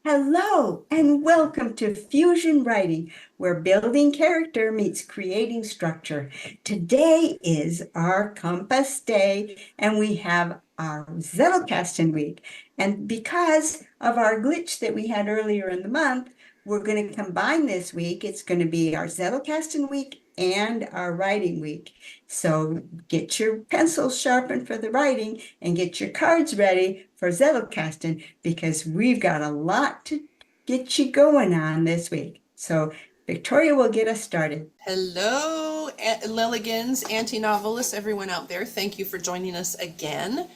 Hello and welcome to Fusion Writing, where building character meets creating structure. Today is our Compass Day, and we have our Zettelkasten week. And because of our glitch that we had earlier in the month, we're going to combine this week. It's going to be our Zettelkasten week and our writing week. So get your pencils sharpened for the writing and get your cards ready for Zettelkasten because we've got a lot to get you going on this week. So Victoria will get us started. Hello, Lilligans, anti-novelists, everyone out there. Thank you for joining us again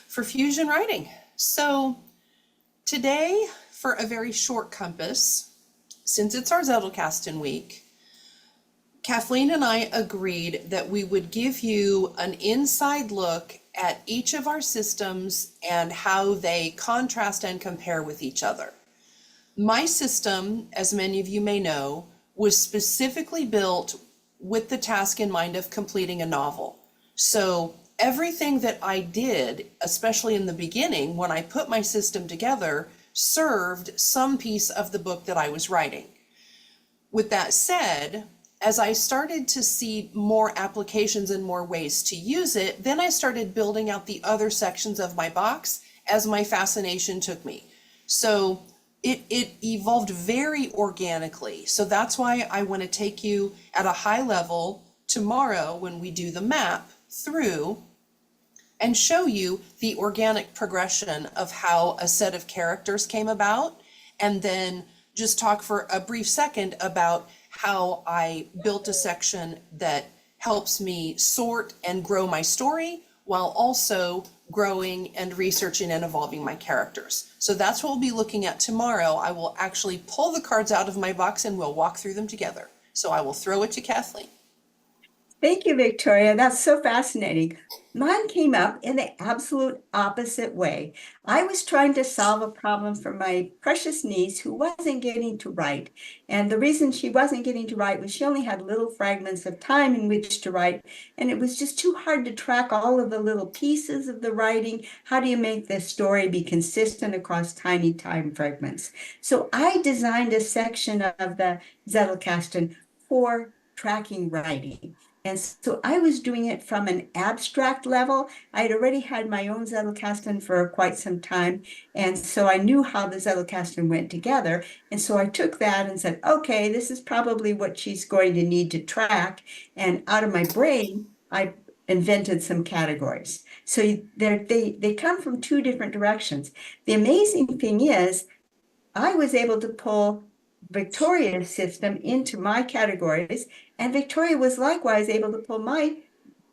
for Fusion Writing. So today, for a very short compass, since it's our Zettelkasten week, Kathleen and I agreed that we would give you an inside look at each of our systems and how they contrast and compare with each other. My system, as many of you may know, was specifically built with the task in mind of completing a novel. So everything that I did, especially in the beginning, when I put my system together, served some piece of the book that I was writing. With that said, as I started to see more applications and more ways to use it, then I started building out the other sections of my box as my fascination took me. So it evolved very organically. So that's why I want to take you at a high level tomorrow when we do the map through and show you the organic progression of how a set of characters came about, and then just talk for a brief second about how I built a section that helps me sort and grow my story while also growing and researching and evolving my characters. So that's what we'll be looking at tomorrow. I will actually pull the cards out of my box and we'll walk through them together. So I will throw it to Kathleen. Thank you, Victoria. That's so fascinating. Mine came up in the absolute opposite way. I was trying to solve a problem for my precious niece who wasn't getting to write. And the reason she wasn't getting to write was she only had little fragments of time in which to write. And it was just too hard to track all of the little pieces of the writing. How do you make this story be consistent across tiny time fragments? So I designed a section of the Zettelkasten for tracking writing. And so I was doing it from an abstract level. I had already had my own Zettelkasten for quite some time. And so I knew how the Zettelkasten went together. And so I took that and said, okay, this is probably what she's going to need to track. And out of my brain, I invented some categories. So they come from two different directions. The amazing thing is, I was able to pull Victoria's system into my categories, and Victoria was likewise able to pull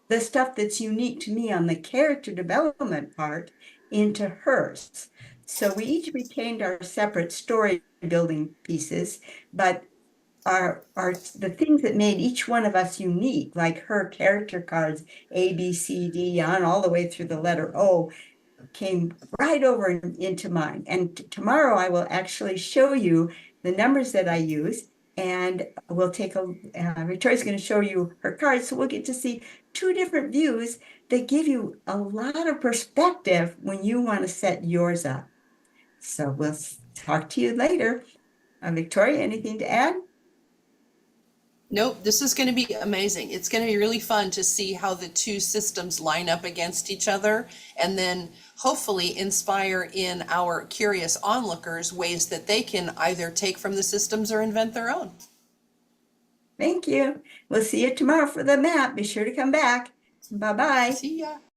the stuff that's unique to me on the character development part into hers. So we each retained our separate story building pieces, but the things that made each one of us unique, like her character cards, A, B, C, D, on all the way through the letter O, came right over into mine. And tomorrow I will actually show you the numbers that I use, and we'll take Victoria's going to show you her cards. So we'll get to see two different views that give you a lot of perspective when you want to set yours up. So we'll talk to you later. Victoria, anything to add? Nope, this is going to be amazing. It's going to be really fun to see how the two systems line up against each other, and then hopefully inspire in our curious onlookers ways that they can either take from the systems or invent their own. Thank you. We'll see you tomorrow for the map. Be sure to come back. Bye-bye. See ya.